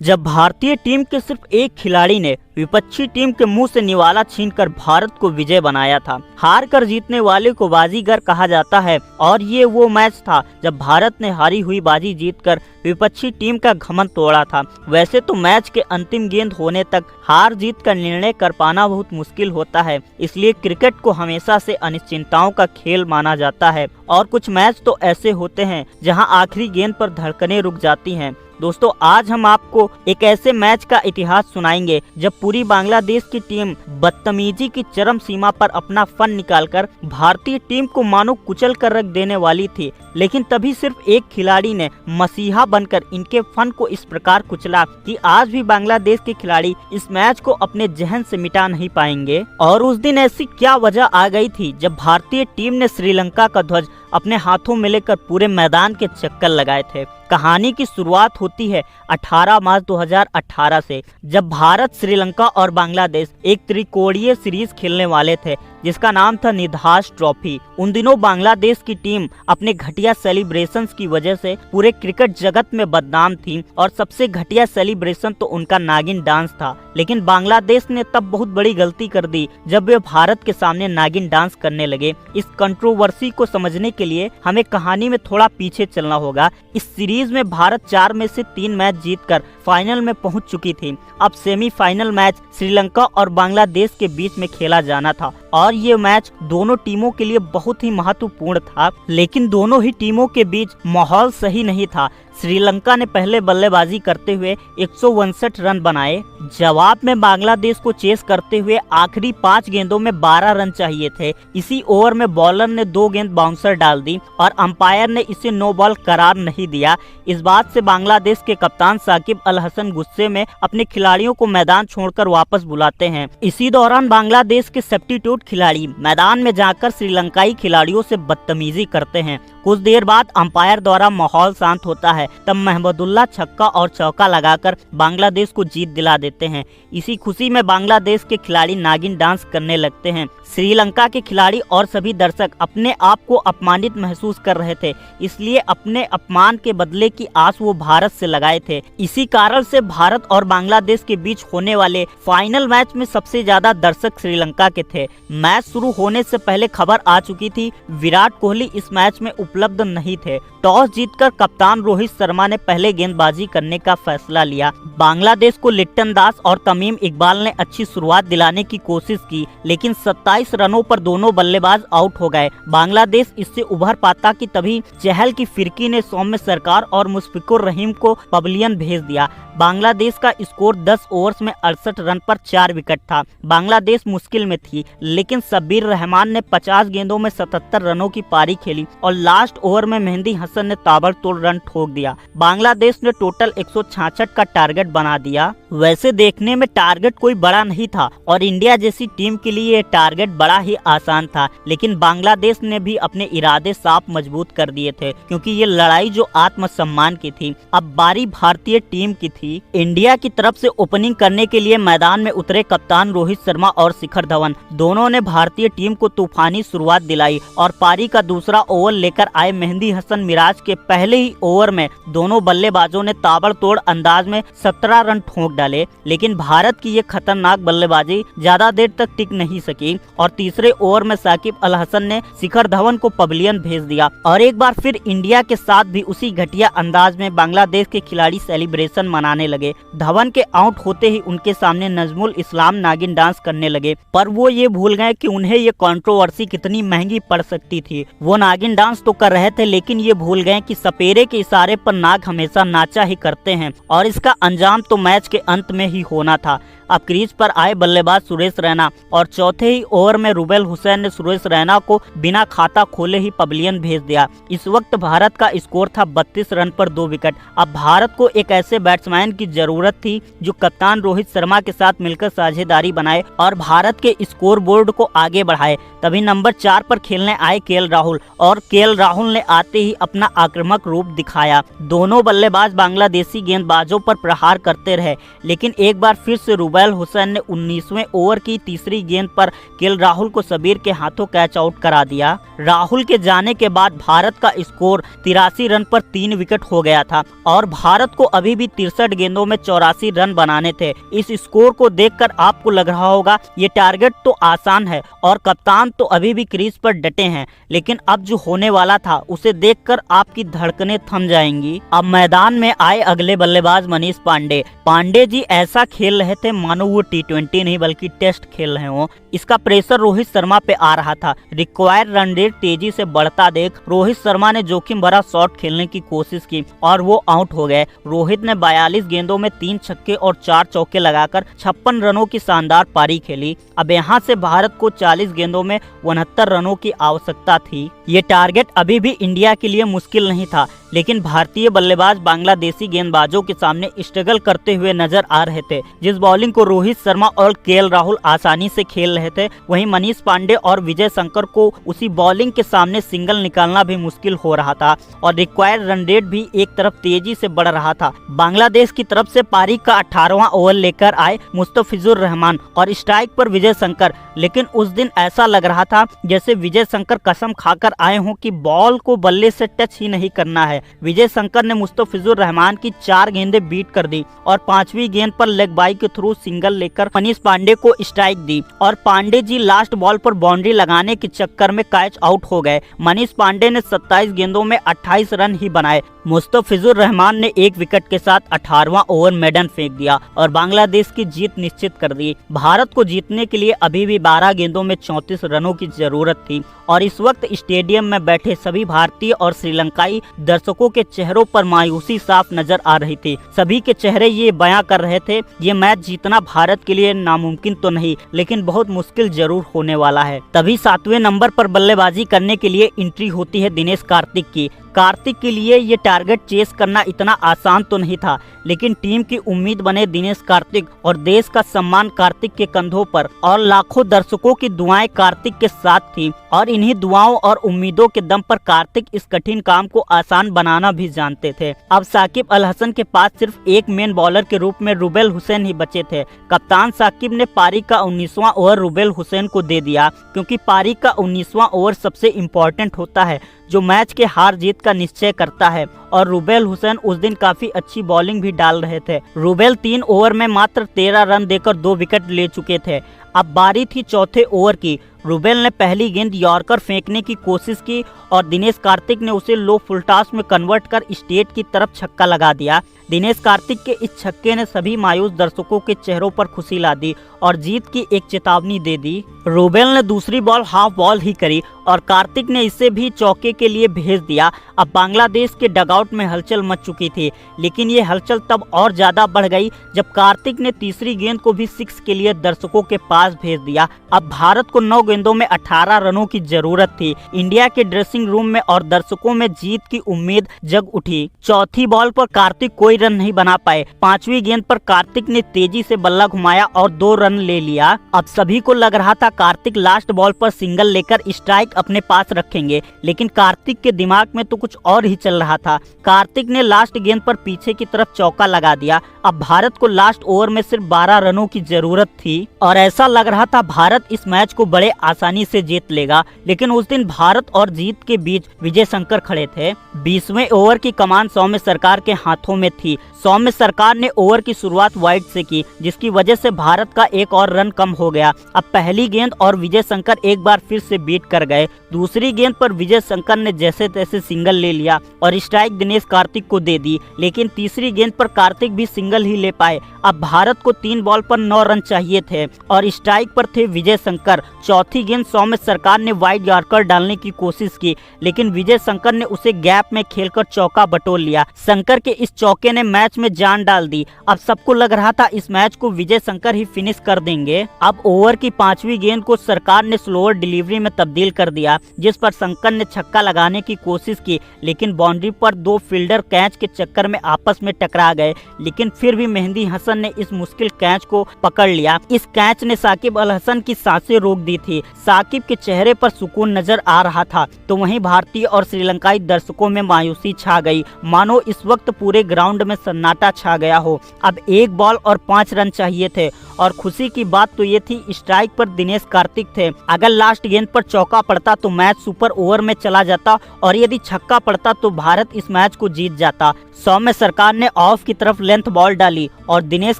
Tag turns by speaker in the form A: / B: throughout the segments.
A: जब भारतीय टीम के सिर्फ एक खिलाड़ी ने विपक्षी टीम के मुंह से निवाला छीनकर भारत को विजय बनाया था। हार कर जीतने वाले को बाजीगर कहा जाता है और ये वो मैच था जब भारत ने हारी हुई बाजी जीतकर विपक्षी टीम का घमंड तोड़ा था। वैसे तो मैच के अंतिम गेंद होने तक हार जीत का निर्णय कर पाना बहुत मुश्किल होता है, इसलिए क्रिकेट को हमेशा से अनिश्चितताओं का खेल माना जाता है और कुछ मैच तो ऐसे होते हैं जहां आखिरी गेंद पर धड़कनें रुक जाती हैं। दोस्तों, आज हम आपको एक ऐसे मैच का इतिहास सुनाएंगे जब पूरी बांग्लादेश की टीम बदतमीजी की चरम सीमा पर अपना फन निकालकर भारतीय टीम को मानो कुचल कर रख देने वाली थी, लेकिन तभी सिर्फ एक खिलाड़ी ने मसीहा बनकर इनके फन को इस प्रकार कुचला कि आज भी बांग्लादेश के खिलाड़ी इस मैच को अपने जहन से मिटा नहीं पाएंगे। और उस दिन ऐसी क्या वजह आ गई थी जब भारतीय टीम ने श्रीलंका का ध्वज अपने हाथों में लेकर पूरे मैदान के चक्कर लगाए थे। कहानी की शुरुआत होती है 18 मार्च 2018 से, जब भारत, श्रीलंका और बांग्लादेश एक त्रिकोणीय सीरीज खेलने वाले थे जिसका नाम था निधास ट्रॉफी। उन दिनों बांग्लादेश की टीम अपने घटिया सेलिब्रेशंस की वजह से पूरे क्रिकेट जगत में बदनाम थी और सबसे घटिया सेलिब्रेशन तो उनका नागिन डांस था। लेकिन बांग्लादेश ने तब बहुत बड़ी गलती कर दी जब वे भारत के सामने नागिन डांस करने लगे। इस कंट्रोवर्सी को समझने के लिए हमें कहानी में थोड़ा पीछे चलना होगा। इस सीरीज में भारत 4 में से 3 मैच जीतकर फाइनल में पहुंच चुकी थी। अब सेमीफाइनल मैच श्रीलंका और बांग्लादेश के बीच में खेला जाना था और ये मैच दोनों टीमों के लिए बहुत ही महत्वपूर्ण था, लेकिन दोनों ही टीमों के बीच माहौल सही नहीं था। श्रीलंका ने पहले बल्लेबाजी करते हुए 159 रन बनाए। जवाब में बांग्लादेश को चेस करते हुए आखिरी 5 गेंदों में 12 रन चाहिए थे। इसी ओवर में बॉलर ने 2 गेंद बाउंसर डाल दी और अंपायर ने इसे नो बॉल करार नहीं दिया। इस बात से बांग्लादेश के कप्तान साकिब अल हसन गुस्से में अपने खिलाड़ियों को मैदान छोड़कर वापस बुलाते हैं। इसी दौरान बांग्लादेश के सब्स्टिट्यूट खिलाड़ी मैदान में जाकर श्रीलंकाई खिलाड़ियों से बदतमीजी करते हैं। कुछ देर बाद अंपायर द्वारा माहौल शांत होता है, तब महमूदुल्लाह छक्का और चौका लगाकर बांग्लादेश को जीत दिला देते हैं। इसी खुशी में बांग्लादेश के खिलाड़ी नागिन डांस करने लगते हैं। श्रीलंका के खिलाड़ी और सभी दर्शक अपने आप को अपमानित महसूस कर रहे थे, इसलिए अपने अपमान के बदले की आस वो भारत से लगाए थे। इसी कारण से भारत और बांग्लादेश के बीच होने वाले फाइनल मैच में सबसे ज्यादा दर्शक श्रीलंका के थे। मैच शुरू होने से पहले खबर आ चुकी थी विराट कोहली इस मैच में उपलब्ध नहीं थे। टॉस जीतकर कप्तान रोहित शर्मा ने पहले गेंदबाजी करने का फैसला लिया। बांग्लादेश को लिट्टन दास और तमीम इकबाल ने अच्छी शुरुआत दिलाने की कोशिश की, लेकिन 27 रनों पर दोनों बल्लेबाज आउट हो गए। बांग्लादेश इससे उभर पाता कि तभी चहल की फिरकी ने सौम्य सरकार और मुशफिकुर रहीम को पवेलियन भेज दिया। बांग्लादेश का स्कोर 10 ओवर्स में 68 रन पर 4 विकेट था। बांग्लादेश मुश्किल में थी, लेकिन शब्बीर रहमान ने 50 गेंदों में 77 रनों की पारी खेली और लास्ट ओवर में मेहंदी हसन ने ताबड़तोड़ रन ठोक दिया। बांग्लादेश ने टोटल 166 का टारगेट बना दिया। वैसे देखने में टारगेट कोई बड़ा नहीं था और इंडिया जैसी टीम के लिए ये टारगेट बड़ा ही आसान था, लेकिन बांग्लादेश ने भी अपने इरादे साफ मजबूत कर दिए थे, क्योंकि ये लड़ाई जो आत्मसम्मान की थी। अब बारी भारतीय टीम की थी। इंडिया की तरफ से ओपनिंग करने के लिए मैदान में उतरे कप्तान रोहित शर्मा और शिखर धवन दोनों ने भारतीय टीम को तूफानी शुरुआत दिलाई और पारी का दूसरा ओवर लेकर आए मेहंदी हसन मिराज के पहले ही ओवर में दोनों बल्लेबाजों ने ताबड़तोड़ अंदाज में 17 रन ठोक डाले। लेकिन भारत की ये खतरनाक बल्लेबाजी ज्यादा देर तक टिक नहीं सकी और तीसरे ओवर में साकिब अल हसन ने शिखर धवन को पवेलियन भेज दिया और एक बार फिर इंडिया के साथ भी उसी घटिया अंदाज में बांग्लादेश के खिलाड़ी सेलिब्रेशन मनाने लगे। धवन के आउट होते ही उनके सामने नजमुल इस्लाम नागिन डांस करने लगे, पर वो ये भूल गए कि उन्हें ये कंट्रोवर्सी कितनी महंगी पड़ सकती थी। वो नागिन डांस तो कर रहे थे, लेकिन ये भूल गए कि सपेरे के इशारे पर नाग हमेशा नाचा ही करते हैं और इसका अंजाम तो मैच के अंत में ही होना था। अब क्रीज पर आए बल्लेबाज सुरेश रैना और चौथे ही ओवर में रुबेल हुसैन ने सुरेश रैना को बिना खाता खोले ही पवेलियन भेज दिया। इस वक्त भारत का स्कोर था 32 रन पर 2 विकेट। अब भारत को एक ऐसे बैट्समैन की जरूरत थी जो कप्तान रोहित शर्मा के साथ मिलकर साझेदारी बनाए और भारत के स्कोर बोर्ड को आगे बढ़ाए। तभी नंबर 4 पर खेलने आए केएल राहुल और केएल राहुल ने आते ही अपना आक्रामक रूप दिखाया। दोनों बल्लेबाज बांग्लादेशी गेंदबाजों पर प्रहार करते रहे, लेकिन एक बार फिर से रुबेल रुबेल हुसैन ने 19वें ओवर की तीसरी गेंद पर राहुल को सबीर के हाथों कैच आउट करा दिया। राहुल के जाने के बाद भारत का स्कोर 83 रन पर 3 विकेट हो गया था और भारत को अभी भी 63 गेंदों में 84 रन बनाने थे। इस स्कोर को देखकर आपको लग रहा होगा ये टारगेट तो आसान है और कप्तान तो अभी भी क्रीज पर डटे हैं, लेकिन अब जो होने वाला था उसे देखकर आपकी धड़कनें थम जाएंगी। अब मैदान में आए अगले बल्लेबाज मनीष पांडे। पांडे जी ऐसा खेल रहे थे मानो वो T20 नहीं बल्कि टेस्ट खेल रहे हो। इसका प्रेशर रोहित शर्मा पे आ रहा था। रिक्वायर्ड रन रेट तेजी से बढ़ता देख रोहित शर्मा ने जोखिम भरा शॉट खेलने की कोशिश की और वो आउट हो गए। रोहित ने 42 गेंदों में 3 छक्के और 4 चौके लगाकर 56 रनों की शानदार पारी खेली। अब यहाँ से भारत को 40 गेंदों में 69 रनों की आवश्यकता थी। ये टारगेट अभी भी इंडिया के लिए मुश्किल नहीं था, लेकिन भारतीय बल्लेबाज बांग्लादेशी गेंदबाजों के सामने स्ट्रगल करते हुए नजर आ रहे थे। जिस बॉलिंग को रोहित शर्मा और राहुल आसानी से खेल रहे थे, वहीं मनीष पांडे और विजय शंकर को उसी बॉलिंग के सामने सिंगल निकालना भी मुश्किल हो रहा था और रिक्वायर्ड रन रेट भी एक तरफ तेजी से बढ़ रहा था। बांग्लादेश की तरफ से पारी का 18वां ओवर लेकर आए मुस्तफिजुर रहमान और स्ट्राइक पर विजय शंकर, लेकिन उस दिन ऐसा लग रहा था जैसे विजय शंकर कसम खाकर आए हों कि बॉल को बल्ले से टच ही नहीं करना है। विजय शंकर ने मुस्तफिजुर रहमान की 4 गेंदें बीट कर दी और 5वीं गेंद पर लेग बाई के थ्रू सिंगल लेकर मनीष पांडे को स्ट्राइक दी और पांडे जी लास्ट बॉल पर बाउंड्री लगाने के चक्कर में कैच आउट हो गए। मनीष पांडे ने 27 गेंदों में 28 रन ही बनाए। मुस्तफिजुर रहमान ने 1 विकेट के साथ 18वां ओवर मेडन फेंक दिया और बांग्लादेश की जीत निश्चित कर दी। भारत को जीतने के लिए अभी भी 12 गेंदों में 34 रनों की जरूरत थी और इस वक्त स्टेडियम में बैठे सभी भारतीय और श्रीलंकाई दर्शकों के चेहरों पर मायूसी साफ नजर आ रही थी। सभी के चेहरे ये बयां कर रहे थे ये मैच जीतना भारत के लिए नामुमकिन तो नहीं, लेकिन बहुत मुश्किल जरूर होने वाला है। तभी 7वें नंबर पर बल्लेबाजी करने के लिए एंट्री होती है दिनेश कार्तिक की। कार्तिक के लिए ये टारगेट चेस करना इतना आसान तो नहीं था, लेकिन टीम की उम्मीद बने दिनेश कार्तिक और देश का सम्मान कार्तिक के कंधों पर और लाखों दर्शकों की दुआएं कार्तिक के साथ थी और इन्हीं दुआओं और उम्मीदों के दम पर कार्तिक इस कठिन काम को आसान बनाना भी जानते थे। अब साकिब अल हसन के पास सिर्फ एक मेन बॉलर के रूप में रुबेल हुसैन ही बचे थे। कप्तान साकिब ने पारी का 19वां ओवर रुबेल हुसैन को दे दिया, क्योंकि पारी का 19वां ओवर सबसे इम्पोर्टेंट होता है जो मैच के हार जीत का निश्चय करता है और रुबेल हुसैन उस दिन काफी अच्छी बॉलिंग भी डाल रहे थे। रुबेल 3 ओवर में मात्र 13 रन देकर 2 विकेट ले चुके थे। अब बारी थी चौथे ओवर की। रुबेल ने पहली गेंद यॉर्कर फेंकने की कोशिश की और दिनेश कार्तिक ने उसे लो फुल टॉस में कन्वर्ट कर स्टेट की तरफ छक्का लगा दिया। दिनेश कार्तिक के इस छक्के ने सभी मायूस दर्शकों के चेहरों पर खुशी ला दी और जीत की एक चेतावनी दे दी। रुबेल ने दूसरी बॉल हाफ बॉल ही करी और कार्तिक ने इसे भी चौके के लिए भेज दिया। अब बांग्लादेश के डगआउट में हलचल मच चुकी थी, लेकिन ये हलचल तब और ज्यादा बढ़ गई जब कार्तिक ने तीसरी गेंद को भी 6 के लिए दर्शकों के पास भेज दिया। अब भारत को 9 गेंदों में 18 रनों की जरूरत थी। इंडिया के ड्रेसिंग रूम में और दर्शकों में जीत की उम्मीद जग उठी। चौथी बॉल पर कार्तिक कोई रन नहीं बना पाए। 5वीं गेंद पर कार्तिक ने तेजी से बल्ला घुमाया और 2 रन ले लिया। अब सभी को लग रहा था कार्तिक लास्ट बॉल पर सिंगल लेकर स्ट्राइक अपने पास रखेंगे, लेकिन कार्तिक के दिमाग में तो कुछ और ही चल रहा था। कार्तिक ने लास्ट गेंद पर पीछे की तरफ चौका लगा दिया। अब भारत को लास्ट ओवर में सिर्फ 12 रनों की जरूरत थी और ऐसा लग रहा था भारत इस मैच को बड़े आसानी से जीत लेगा, लेकिन उस दिन भारत और जीत के बीच विजय शंकर खड़े थे। 20वें ओवर की कमान सौम्य सरकार के हाथों में थी। सौम्य सरकार ने ओवर की शुरुआत वाइड से की, जिसकी वजह से भारत का एक और रन कम हो गया। अब पहली गेंद और विजय शंकर एक बार फिर से बीट कर गए। दूसरी गेंद पर विजय शंकर ने जैसे तैसे सिंगल ले लिया और स्ट्राइक दिनेश कार्तिक को दे दी, लेकिन तीसरी गेंद पर कार्तिक भी सिंगल ही ले पाए। अब भारत को 3 बॉल पर 9 रन चाहिए थे और स्ट्राइक पर थे विजय शंकर। चौथी गेंद सौम्य सरकार ने वाइड यॉर्कर डालने की कोशिश की, लेकिन विजय शंकर ने उसे गैप में खेलकर चौका बटोर लिया। शंकर के इस चौके ने मैच में जान डाल दी। अब सबको लग रहा था इस मैच को विजय शंकर ही फिनिश कर देंगे। अब ओवर की 5वीं गेंद को सरकार ने स्लोअर डिलीवरी में तब्दील कर दिया, जिस पर शंकर ने छक्का लगाने की कोशिश की, लेकिन बाउंड्री पर दो फील्डर कैच के चक्कर में आपस में टकरा गए, लेकिन फिर भी मेहंदी हसन ने इस मुश्किल कैच को पकड़ लिया। इस कैच ने साकिब अल हसन की सांसें रोक दी थी। साकिब के चेहरे पर सुकून नजर आ रहा था, तो वहीं भारतीय और श्रीलंकाई दर्शकों में मायूसी छा गई, मानो इस वक्त पूरे ग्राउंड में सन्नाटा छा गया हो। अब 1 बॉल और 5 रन चाहिए थे और खुशी की बात तो ये थी स्ट्राइक पर दिनेश कार्तिक थे। अगर लास्ट गेंद पर चौका पड़ता तो मैच सुपर ओवर में चला जाता और यदि छक्का पड़ता तो भारत इस मैच को जीत जाता। सौम्य सरकार ने ऑफ की तरफ लेंथ बॉल डाली और दिनेश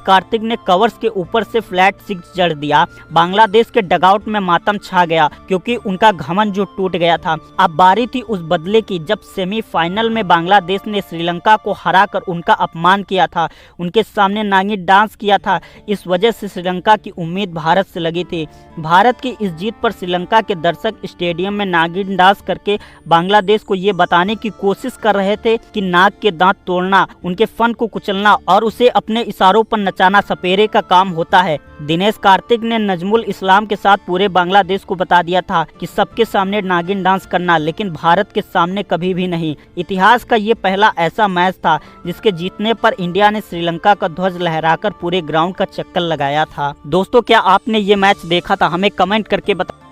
A: कार्तिक ने कवर्स के ऊपर से फ्लैट 6 जड़ दिया। बांग्लादेश के डगआउट में मातम छा गया क्योंकि उनका घमंड जो टूट गया था। अब बारी थी उस बदले की जब सेमीफाइनल में बांग्लादेश ने श्रीलंका को हराकर उनका अपमान किया था, उनके सामने नागिन डांस किया था। इस वजह से श्रीलंका की उम्मीद भारत से लगी थी। भारत की इस जीत पर श्रीलंका के दर्शक स्टेडियम में नागिन डांस करके बांग्लादेश को ये बताने की कोशिश कर रहे थे कि नाग के दांत तोड़ना, उनके फन को कुचलना और उसे अपने इशारों पर नचाना सपेरे का काम होता है। दिनेश कार्तिक ने नजमुल इस्लाम के साथ पूरे बांग्लादेश को बता दिया था कि सबके सामने नागिन डांस करना, लेकिन भारत के सामने कभी भी नहीं। इतिहास का ये पहला ऐसा मैच था जिसके जीतने पर इंडिया ने श्रीलंका का ध्वज लहराकर पूरे ग्राउंड का चक्कर लगाया था। दोस्तों, क्या आपने ये मैच देखा था? हमें कमेंट करके बता।